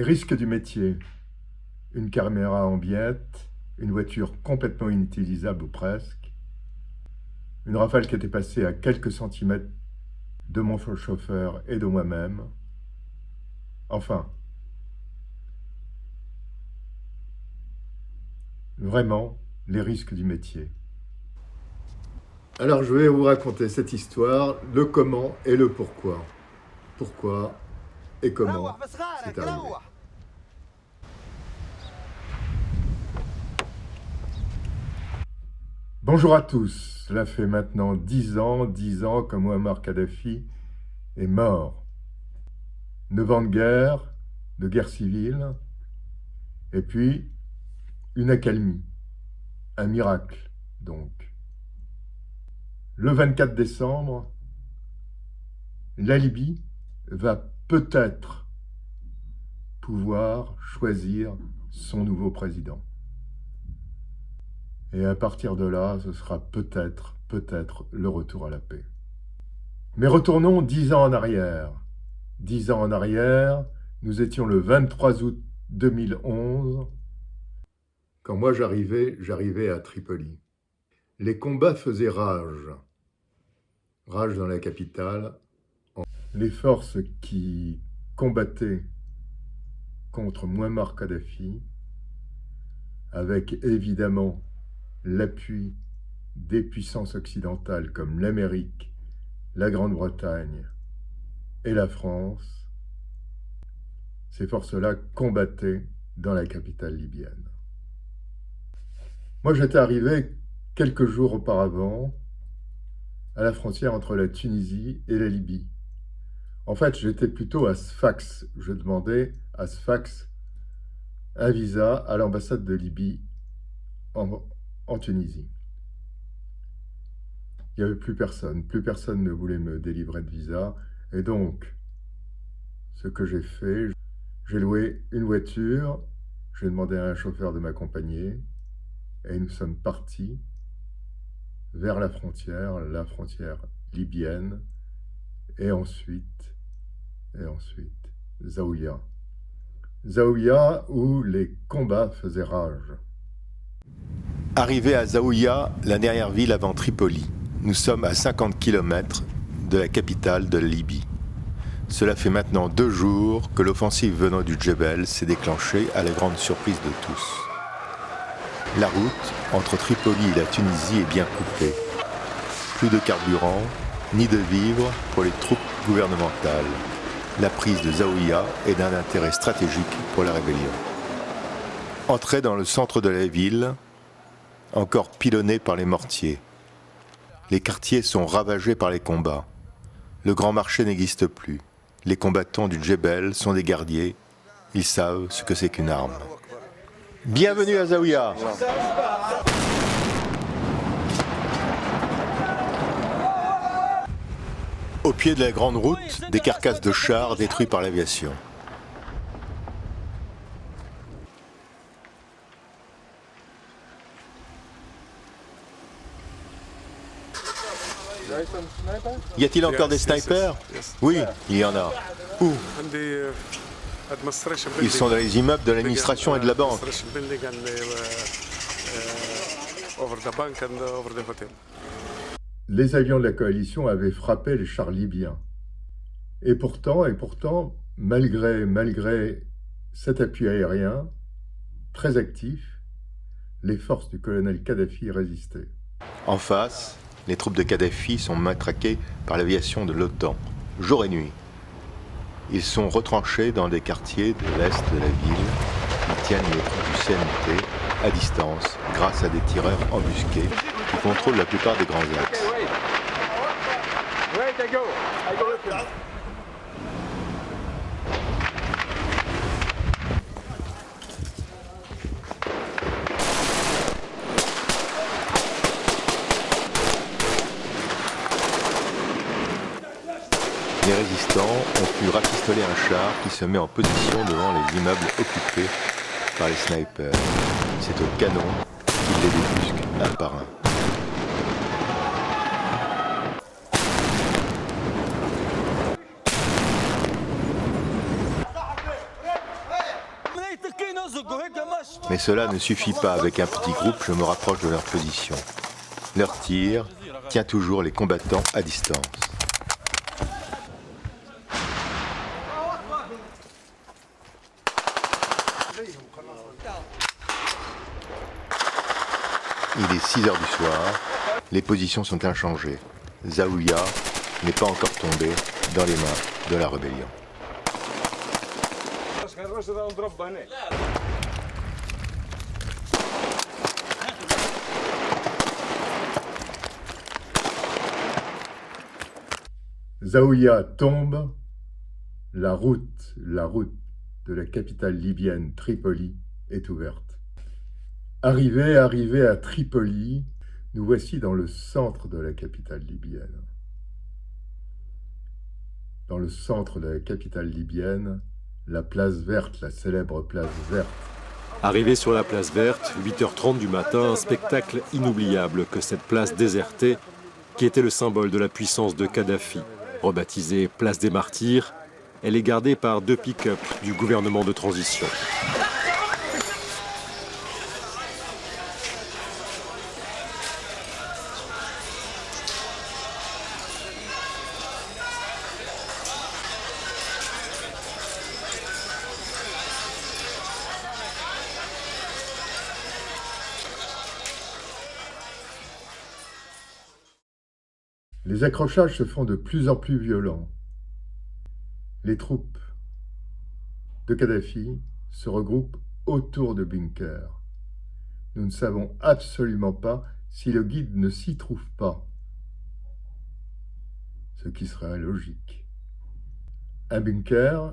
risques du métier. Une caméra en billette, une voiture complètement inutilisable ou presque, une Rafale qui était passée à quelques centimètres de mon chauffeur et de moi-même. Enfin, vraiment, les risques du métier. Alors je vais vous raconter cette histoire, le comment et le pourquoi. Pourquoi et comment c'est arrivé. Bonjour à tous, cela fait maintenant 10 ans que Mouammar Kadhafi est mort. 9 ans de guerre civile, et puis une accalmie, un miracle donc. Le 24 décembre, la Libye va peut-être pouvoir choisir son nouveau président. Et à partir de là, ce sera peut-être le retour à la paix. Mais retournons 10 ans en arrière. 10 ans en arrière, nous étions le 23 août 2011. Quand moi j'arrivais à Tripoli. Les combats faisaient rage. Rage dans la capitale. Les forces qui combattaient contre Mouammar Kadhafi, avec évidemment l'appui des puissances occidentales comme l'Amérique, la Grande-Bretagne et la France, ces forces-là combattaient dans la capitale libyenne. Moi, j'étais arrivé quelques jours auparavant à la frontière entre la Tunisie et la Libye. En fait, j'étais plutôt à Sfax. Je demandais à Sfax un visa à l'ambassade de Libye en Tunisie. Il n'y avait plus personne ne voulait me délivrer de visa. Et donc, ce que j'ai fait, j'ai loué une voiture, j'ai demandé à un chauffeur de m'accompagner, et nous sommes partis vers la frontière libyenne, et ensuite, Zaouïa. Zaouïa, où les combats faisaient rage. Arrivé à Zaouïa, la dernière ville avant Tripoli. Nous sommes à 50 km de la capitale de la Libye. Cela fait maintenant 2 jours que l'offensive venant du Djebel s'est déclenchée à la grande surprise de tous. La route entre Tripoli et la Tunisie est bien coupée. Plus de carburant, ni de vivres pour les troupes gouvernementales. La prise de Zaouïa est d'un intérêt stratégique pour la rébellion. Entrée dans le centre de la ville, encore pilonnée par les mortiers. Les quartiers sont ravagés par les combats. Le grand marché n'existe plus. Les combattants du Djebel sont des guerriers. Ils savent ce que c'est qu'une arme. Bienvenue à Zaouïa. Au pied de la grande route, des carcasses de chars détruits par l'aviation. Y a-t-il encore des snipers? Oui, il y en a. Où? Ils sont dans les immeubles de l'administration et de la banque. Les avions de la coalition avaient frappé les chars libyens. Et pourtant, malgré cet appui aérien très actif, les forces du colonel Kadhafi résistaient. En face, les troupes de Kadhafi sont matraquées par l'aviation de l'OTAN, jour et nuit. Ils sont retranchés dans des quartiers de l'est de la ville. Ils tiennent les troupes du CNT à distance grâce à des tireurs embusqués qui contrôlent la plupart des grands axes. Les résistants ont pu rafistoler un char qui se met en position devant les immeubles occupés par les snipers. C'est au canon qu'ils les débusquent un par un. Mais cela ne suffit pas. Avec un petit groupe, je me rapproche de leur position. Leur tir tient toujours les combattants à distance. Il est 6 heures du soir. Les positions sont inchangées. Zaouïa n'est pas encore tombé dans les mains de la rébellion. Zaouïa tombe, la route de la capitale libyenne, Tripoli, est ouverte. Arrivé à Tripoli, nous voici dans le centre de la capitale libyenne. Dans le centre de la capitale libyenne, la place verte, la célèbre place verte. Arrivé sur la place verte, 8h30 du matin, un spectacle inoubliable que cette place désertée, qui était le symbole de la puissance de Kadhafi. Rebaptisée Place des Martyrs, elle est gardée par 2 pick-up du gouvernement de transition. Les accrochages se font de plus en plus violents. Les troupes de Kadhafi se regroupent autour de bunkers. Nous ne savons absolument pas si le guide ne s'y trouve pas, ce qui serait logique. Un bunker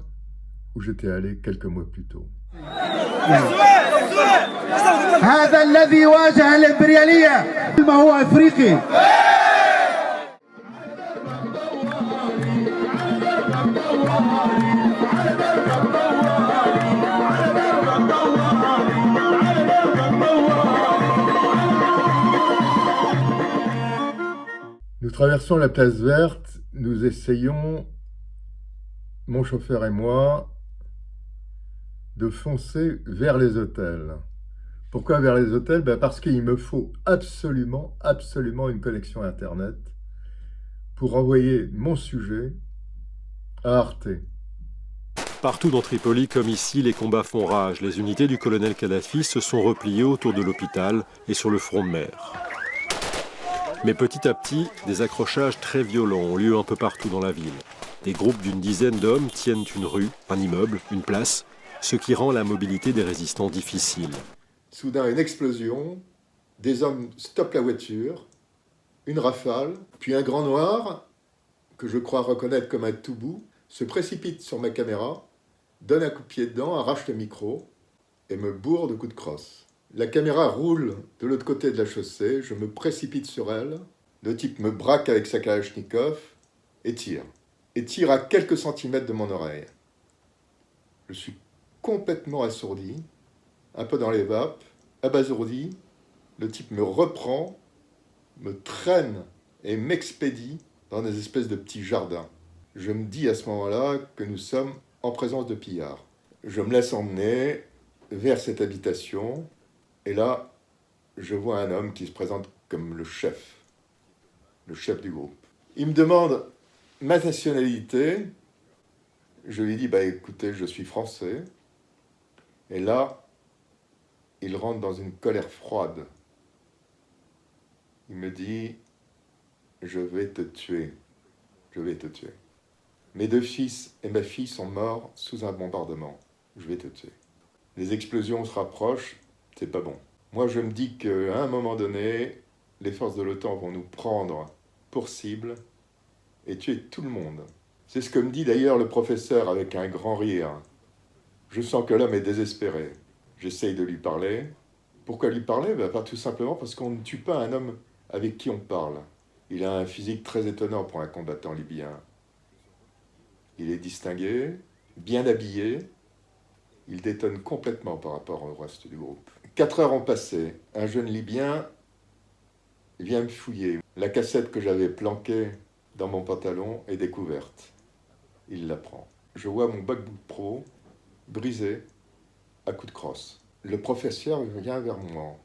où j'étais allé quelques mois plus tôt. هذا الذي واجه الإمبريالية ما هو أفريقي. Nous traversons la place verte, nous essayons, mon chauffeur et moi, de foncer vers les hôtels. Pourquoi vers les hôtels? Parce qu'il me faut absolument une connexion Internet pour envoyer mon sujet à Arte. Partout dans Tripoli, comme ici, les combats font rage. Les unités du colonel Kadhafi se sont repliées autour de l'hôpital et sur le front de mer. Mais petit à petit, des accrochages très violents ont lieu un peu partout dans la ville. Des groupes d'une dizaine d'hommes tiennent une rue, un immeuble, une place, ce qui rend la mobilité des résistants difficile. Soudain, une explosion, des hommes stoppent la voiture, une rafale, puis un grand noir, que je crois reconnaître comme un toubou, se précipite sur ma caméra, donne un coup de pied dedans, arrache le micro et me bourre de coups de crosse. La caméra roule de l'autre côté de la chaussée, je me précipite sur elle, le type me braque avec sa Kalachnikov et tire. Et tire à quelques centimètres de mon oreille. Je suis complètement assourdi, un peu dans les vapes, abasourdi. Le type me reprend, me traîne et m'expédie dans des espèces de petits jardins. Je me dis à ce moment-là que nous sommes en présence de pillards. Je me laisse emmener vers cette habitation. Et là, je vois un homme qui se présente comme le chef du groupe. Il me demande ma nationalité. Je lui dis, écoutez, je suis français. Et là, il rentre dans une colère froide. Il me dit, je vais te tuer. Je vais te tuer. Mes 2 fils et ma fille sont morts sous un bombardement. Je vais te tuer. Les explosions se rapprochent. C'est pas bon. Moi, je me dis qu'à un moment donné, les forces de l'OTAN vont nous prendre pour cible et tuer tout le monde. C'est ce que me dit d'ailleurs le professeur avec un grand rire. Je sens que l'homme est désespéré. J'essaye de lui parler. Pourquoi lui parler? Tout simplement parce qu'on ne tue pas un homme avec qui on parle. Il a un physique très étonnant pour un combattant libyen. Il est distingué, bien habillé. Il détonne complètement par rapport au reste du groupe. 4 heures ont passé. Un jeune Libyen vient me fouiller. La cassette que j'avais planquée dans mon pantalon est découverte. Il la prend. Je vois mon MacBook Pro brisé à coups de crosse. Le professeur vient vers moi.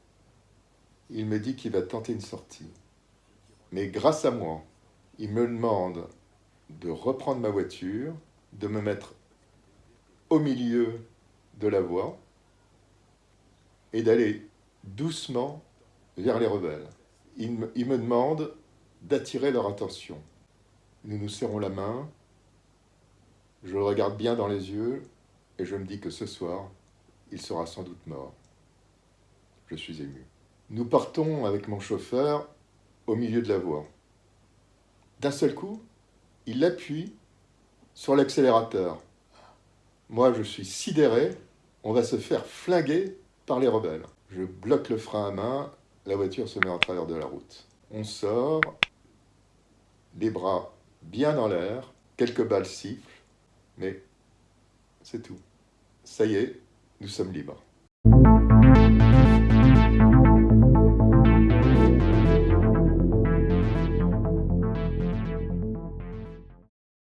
Il me dit qu'il va tenter une sortie. Mais grâce à moi, il me demande de reprendre ma voiture, de me mettre au milieu de la voie et d'aller doucement vers les rebelles. Il me demande d'attirer leur attention. Nous nous serrons la main, je le regarde bien dans les yeux et je me dis que ce soir, il sera sans doute mort. Je suis ému. Nous partons avec mon chauffeur au milieu de la voie. D'un seul coup, il appuie sur l'accélérateur. Moi, je suis sidéré, on va se faire flinguer par les rebelles. Je bloque le frein à main, la voiture se met en travers de la route. On sort, les bras bien en l'air, quelques balles sifflent, mais c'est tout. Ça y est, nous sommes libres.